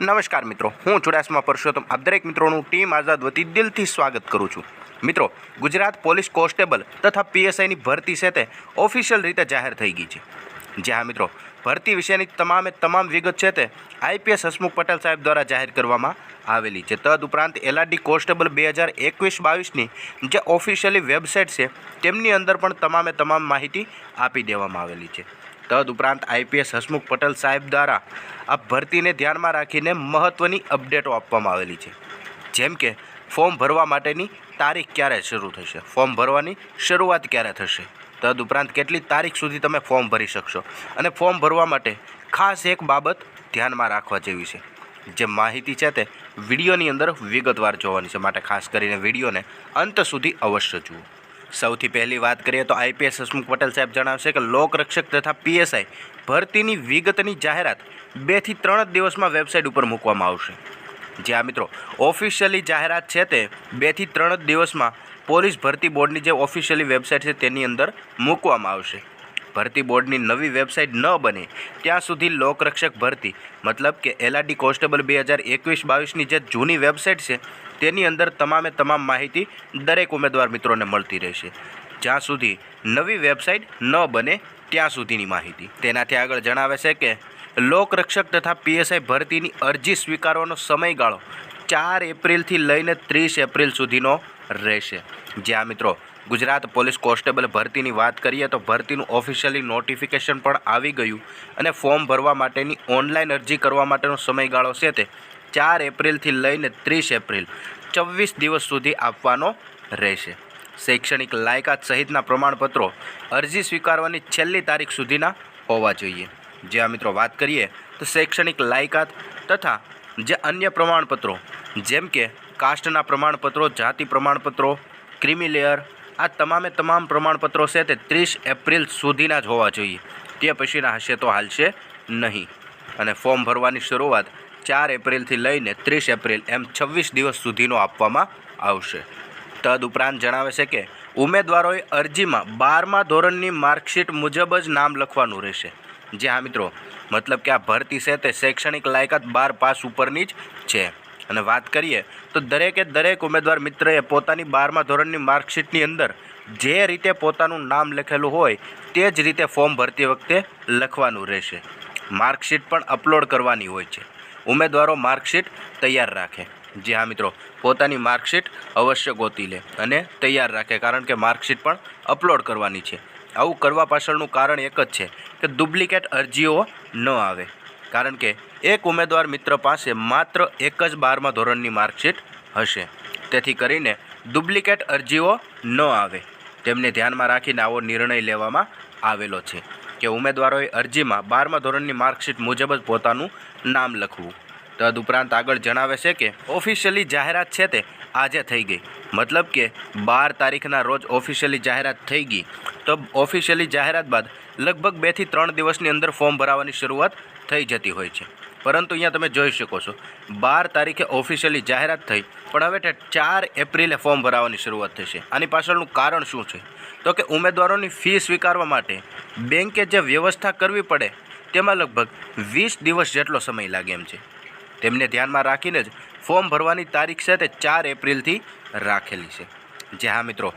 નમસ્કાર મિત્રો, હું ચુડાસમા પરસોત્તમ આપ દરેક મિત્રોનું ટીમ આઝાદ વતી દિલથી સ્વાગત કરું છું. મિત્રો, ગુજરાત પોલીસ કોન્સ્ટેબલ તથા પીએસઆઈની ભરતી છે તે ઓફિશિયલ રીતે જાહેર થઈ ગઈ છે. જ્યાં મિત્રો ભરતી વિશેની તમામ વિગત છે તે આઈપીએસ હસમુખ પટેલ સાહેબ દ્વારા જાહેર કરવામાં આવેલી છે. તદુપરાંત એલઆરડી કોન્સ્ટેબલ 2021-22ની જે ઓફિશિયલી વેબસાઇટ છે તેમની અંદર પણ તમામ માહિતી આપી દેવામાં આવેલી છે. તદુપરાંત આઈપીએસ હસમુખ પટેલ સાહેબ દ્વારા આ ભરતીને ધ્યાનમાં રાખીને મહત્ત્વની અપડેટો આપવામાં આવેલી છે. જેમ કે ફોર્મ ભરવા માટેની તારીખ ક્યારે શરૂ થશે, ફોર્મ ભરવાની શરૂઆત ક્યારે થશે, તદુપરાંત કેટલી તારીખ સુધી તમે ફોર્મ ભરી શકશો, અને ફોર્મ ભરવા માટે ખાસ એક બાબત ધ્યાનમાં રાખવા જેવી છે. જે માહિતી છે તે વિડીયોની અંદર વિગતવાર જોવાની છે, માટે ખાસ કરીને વિડીયોને અંત સુધી અવશ્ય જુઓ. સૌથી પહેલી વાત કરીએ તો આઈપીએસ હસમુખ પટેલ સાહેબ જણાવશે કે લોકરક્ષક તથા પીએસઆઈ ભરતીની વિગતની જાહેરાત 2 થી 3 દિવસમાં વેબસાઇટ ઉપર મૂકવામાં આવશે. જ્યાં મિત્રો ઓફિશિયલી જાહેરાત છે તે 2 થી 3 દિવસમાં પોલીસ ભરતી બોર્ડની જે ઓફિશિયલી વેબસાઇટ છે તેની અંદર મૂકવામાં આવશે. ભરતી બોર્ડની નવી વેબસાઇટ ન બને ત્યાં સુધી લોકરક્ષક ભરતી મતલબ કે એલઆરડી કોન્સ્ટેબલ 2021-22ની જે જૂની વેબસાઇટ છે તેની અંદર તમામ માહિતી દરેક ઉમેદવાર મિત્રોને મળતી રહેશે. જ્યાં સુધી નવી વેબસાઇટ ન બને ત્યાં સુધીની માહિતી. તેનાથી આગળ જણાવે છે કે લોકરક્ષક તથા પીએસઆઈ ભરતીની અરજી સ્વીકારવાનો સમયગાળો 4 એપ્રિલથી લઈને 30 એપ્રિલ સુધીનો રહેશે. જ્યાં મિત્રો ગુજરાત પોલીસ કોન્સ્ટેબલ ભરતીની વાત કરીએ તો ભરતીનું ઓફિશિયલી નોટિફિકેશન પણ આવી ગયું, અને ફોર્મ ભરવા માટેની ઓનલાઈન અરજી કરવા માટેનો સમયગાળો છે તે 4 એપ્રિલથી લઈને 30 એપ્રિલ 24 દિવસ સુધી આપવાનો રહેશે. શૈક્ષણિક લાયકાત સહિતના પ્રમાણપત્રો અરજી સ્વીકારવાની છેલ્લી તારીખ સુધીના હોવા જોઈએ. જ્યાં મિત્રો વાત કરીએ તો શૈક્ષણિક લાયકાત તથા જે અન્ય પ્રમાણપત્રો જેમ કે કાસ્ટના પ્રમાણપત્રો, જાતિ પ્રમાણપત્રો, ક્રિમી લેયર, આ તમામ પ્રમાણપત્રો છે તે 30 એપ્રિલ સુધીના જ હોવા જોઈએ. તે પછીના હશે તો હાલશે નહીં. અને ફોર્મ ભરવાની શરૂઆત 4 એપ્રિલથી લઈને 30 એપ્રિલ એમ 26 દિવસ સુધીનો આપવામાં આવશે. તદુપરાંત જણાવે છે કે ઉમેદવારોએ અરજીમાં 12મા ધોરણની માર્કશીટ મુજબ જ નામ લખવાનું રહેશે. જે હા મિત્રો મતલબ કે આ ભરતી છે તે શૈક્ષણિક લાયકાત 12 પાસ ઉપરની જ છે. અને વાત કરીએ તો દરેક ઉમેદવાર મિત્રએ પોતાની 12મા ધોરણની માર્કશીટની અંદર જે રીતે પોતાનું નામ લખેલું હોય તે જ રીતે ફોર્મ ભરતી વખતે લખવાનું રહેશે. માર્કશીટ પણ અપલોડ કરવાની હોય છે. ઉમેદવારો માર્કશીટ તૈયાર રાખે. જી હા મિત્રો, પોતાની માર્કશીટ અવશ્ય ગોતી લે અને તૈયાર રાખે, કારણ કે માર્કશીટ પણ અપલોડ કરવાની છે. આવું કરવા પાછળનું કારણ એક જ છે કે ડુપ્લિકેટ અરજીઓ ન આવે. કારણ કે એક ઉમેદવાર મિત્ર પાસે માત્ર એક જ 12મા ધોરણની માર્કશીટ હશે. તેથી કરીને ડુપ્લિકેટ અરજીઓ ન આવે તેમને ધ્યાનમાં રાખીને આવો નિર્ણય લેવામાં આવેલો છે કે ઉમેદવારોએ અરજીમાં 12મા ધોરણની માર્કશીટ મુજબ જ પોતાનું નામ લખવું. તદુપરાંત આગળ જણાવે છે કે ઓફિશિયલી જાહેરાત છે તે આજે થઈ ગઈ. મતલબ કે 12 તારીખના રોજ ઓફિશિયલી જાહેરાત થઈ ગઈ, તો ઓફિશિયલી જાહેરાત બાદ લગભગ 2 થી 3 દિવસની અંદર ફોર્મ ભરાવાની શરૂઆત થઈ જતી હોય છે. પરંતુ અહીંયા તમે જોઈ શકો છો 12 તારીખે ઓફિશિયલી જાહેરાત થઈ, પણ હવે 4 એપ્રિલે ફોર્મ ભરાવાની શરૂઆત થશે. આની પાછળનું કારણ શું છે? તો કે ઉમેદવારોની ફી સ્વીકારવા માટે બેંકે જે વ્યવસ્થા કરવી પડે તેમાં લગભગ 20 દિવસ જેટલો સમય લાગે એમ છે. તેમને ધ્યાનમાં રાખીને જ ફોર્મ ભરવાની તારીખ છે તે 4 એપ્રિલથી રાખેલી છે. જે હા મિત્રો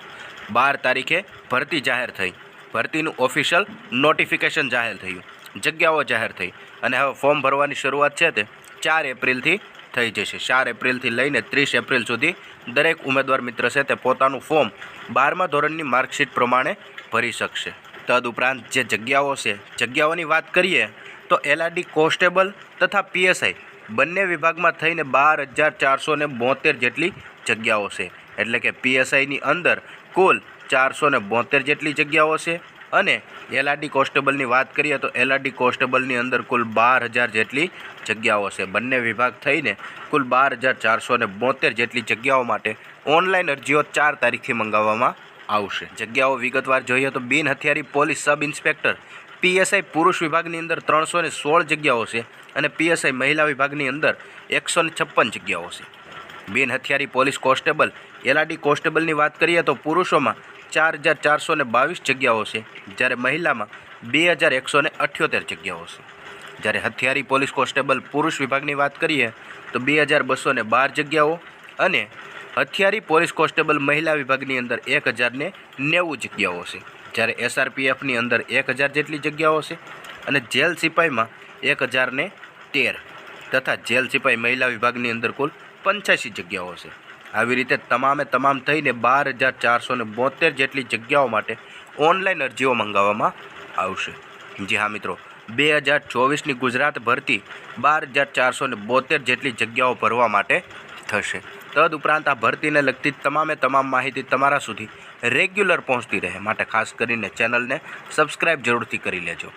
12 તારીખે ભરતી જાહેર થઈ, ભરતીનું ઓફિશિયલ નોટિફિકેશન જાહેર થયું, જગ્યાઓ જાહેર થઈ, અને હવે ફોર્મ ભરવાની શરૂઆત છે તે 4 એપ્રિલથી થઈ જશે. 4 એપ્રિલથી લઈને 30 એપ્રિલ સુધી દરેક ઉમેદવાર મિત્ર છે તે પોતાનું ફોર્મ 12મા ધોરણની માર્કશીટ પ્રમાણે ભરી શકશે. તદુપરાંત જે જગ્યાઓ છે, જગ્યાઓની વાત કરીએ તો એલઆરડી કોન્સ્ટેબલ તથા પીએસઆઈ બંને વિભાગમાં થઈને 12,472 જેટલી જગ્યાઓ છે. એટલે કે પીએસઆઈની અંદર કુલ 472 જેટલી જગ્યાઓ છે, અને એલઆરડી કોન્સ્ટેબલની વાત કરીએ તો એલઆરડી કોન્સ્ટેબલની અંદર કુલ 12,000 જેટલી જગ્યાઓ છે. બંને વિભાગ થઈને કુલ 12,472 જેટલી જગ્યાઓ માટે ઓનલાઈન અરજીઓ 4 તારીખથી મંગાવવામાં આવશે. જગ્યાઓ વિગતવાર જોઈએ તો બિન હથિયારી પોલીસ સબ ઇન્સ્પેક્ટર પીએસઆઈ પુરુષ વિભાગની અંદર 316 જગ્યાઓ છે, અને પીએસઆઈ મહિલા વિભાગની અંદર 156 જગ્યાઓ છે. બિન હથિયારી પોલીસ કોન્સ્ટેબલ એલઆરડી કોન્સ્ટેબલની વાત કરીએ તો પુરુષોમાં 4,422 જગ્યાઓ છે, જ્યારે મહિલામાં 2,178 જગ્યાઓ છે. જ્યારે હથિયારી પોલીસ કોન્સ્ટેબલ પુરુષ વિભાગની વાત કરીએ તો 2212 જગ્યાઓ અને હથિયારી પોલીસ કોન્સ્ટેબલ મહિલા વિભાગની અંદર 1090 જગ્યાઓ છે. જ્યારે SRPFની અંદર 1000 જેટલી જગ્યાઓ છે અને જેલ સિપાહીમાં 1013 તથા જેલ સિપાહી મહિલા વિભાગની અંદર કુલ 85 જગ્યાઓ છે. આવી રીતે તમામ થઈને 12472 જેટલી જગ્યાઓ માટે ઓનલાઈન અરજીઓ મંગાવવામાં આવશે. જી હા મિત્રો, 2024ની ગુજરાત ભરતી 12472 જેટલી જગ્યાઓ ભરવા માટે થશે. તદુપરાંત આ ભરતીને લગતી તમામ માહિતી તમારા સુધી રેગ્યુલર પહોંચતી રહે માટે ખાસ કરીને ચેનલને સબસ્ક્રાઈબ જરૂરથી કરી લેજો.